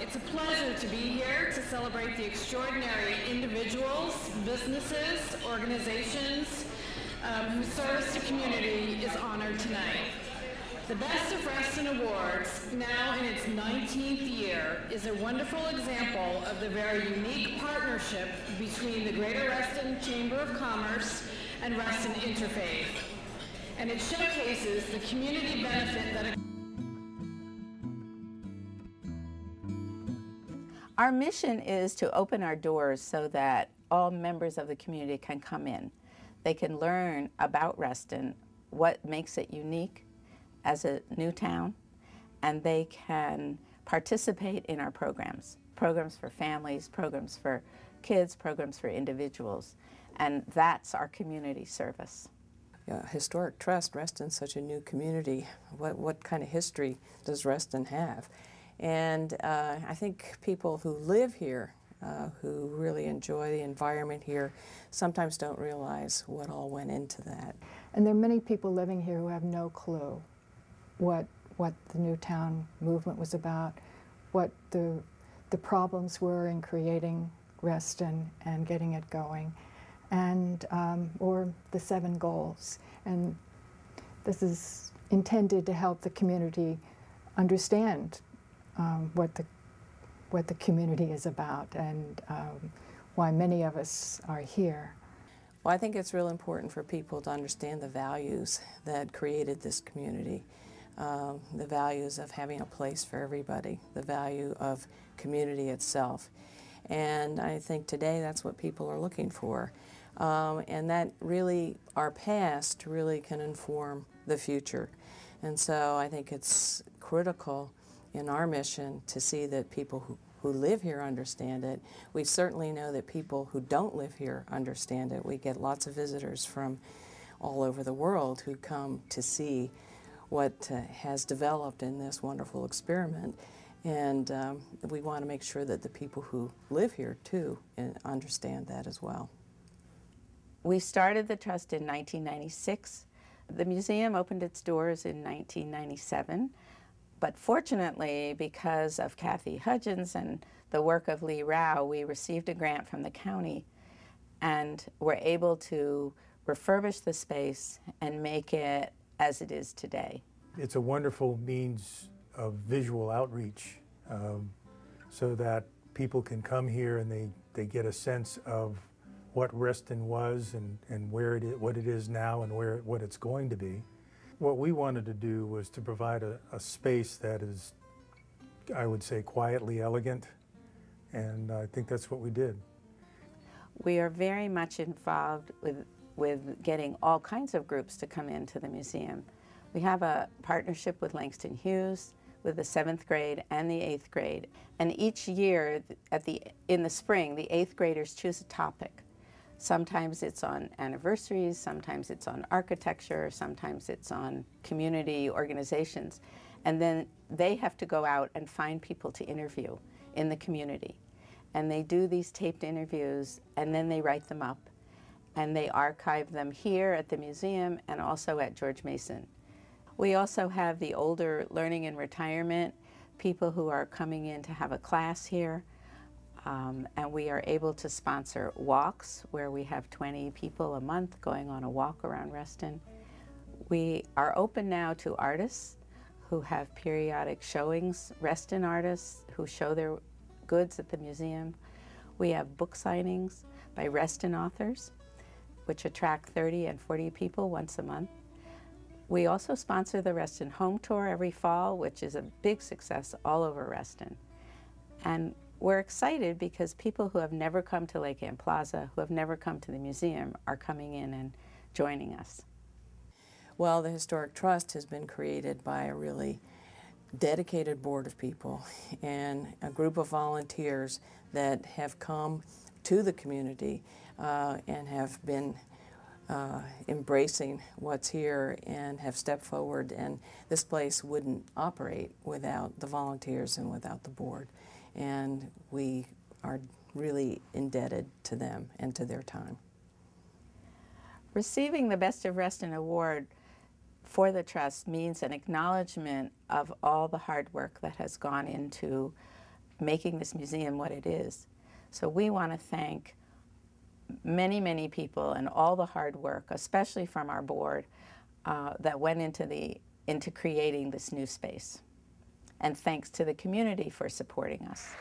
It's a pleasure to be here to celebrate the extraordinary individuals, businesses, organizations whose service to community is honored tonight. The Best of Reston Awards, now in its 19th year, is a wonderful example of the very unique partnership between the Greater Reston Chamber of Commerce and Reston Interfaith. And it showcases the community benefit that Our mission is to open our doors so that all members of the community can come in. They can learn about Reston, what makes it unique as a new town, and they can participate in our programs. Programs for families, programs for kids, programs for individuals, and that's our community service. Historic Trust, Reston's such a new community. What kind of history does Reston have? And I think people who live here, who really enjoy the environment here, sometimes don't realize what all went into that. And there are many people living here who have no clue what the new town movement was about, what the problems were in creating Reston and getting it going, and or the 7 goals. And this is intended to help the community understand what the community is about and why many of us are here. Well, I think it's real important for people to understand the values that created this community, the values of having a place for everybody, the value of community itself. And I think today that's what people are looking for. And that really, our past really can inform the future. And so I think it's critical in our mission to see that people who live here understand it. We certainly know that people who don't live here understand it. We get lots of visitors from all over the world who come to see what has developed in this wonderful experiment. And we want to make sure that the people who live here too understand that as well. We started the Trust in 1996. The museum opened its doors in 1997. But fortunately, because of Kathy Hudgens and the work of Lee Rao, we received a grant from the county and were able to refurbish the space and make it as it is today. It's a wonderful means of visual outreach so that people can come here and they get a sense of what Reston was and where it is, what it is now and what it's going to be. What we wanted to do was to provide a space that is, I would say, quietly elegant, and I think that's what we did. We are very much involved with getting all kinds of groups to come into the museum. We have a partnership with Langston Hughes, with the 7th grade and the 8th grade, and each year in the spring, the 8th graders choose a topic. Sometimes it's on anniversaries, sometimes it's on architecture, sometimes it's on community organizations. And then they have to go out and find people to interview in the community. And they do these taped interviews, and then they write them up. And they archive them here at the museum and also at George Mason. We also have the older learning and retirement, people who are coming in to have a class here. And we are able to sponsor walks where we have 20 people a month going on a walk around Reston. We are open now to artists who have periodic showings, Reston artists who show their goods at the museum. We have book signings by Reston authors, which attract 30 and 40 people once a month. We also sponsor the Reston Home Tour every fall, which is a big success all over Reston. And we're excited because people who have never come to Lake Ann Plaza, who have never come to the museum, are coming in and joining us. Well, the Historic Trust has been created by a really dedicated board of people and a group of volunteers that have come to the community and have been embracing what's here and have stepped forward, and this place wouldn't operate without the volunteers and without the board. And we are really indebted to them and to their time. Receiving the Best of Reston Award for the Trust means an acknowledgement of all the hard work that has gone into making this museum what it is. So we want to thank many, many people and all the hard work, especially from our board, that went into creating this new space. And thanks to the community for supporting us.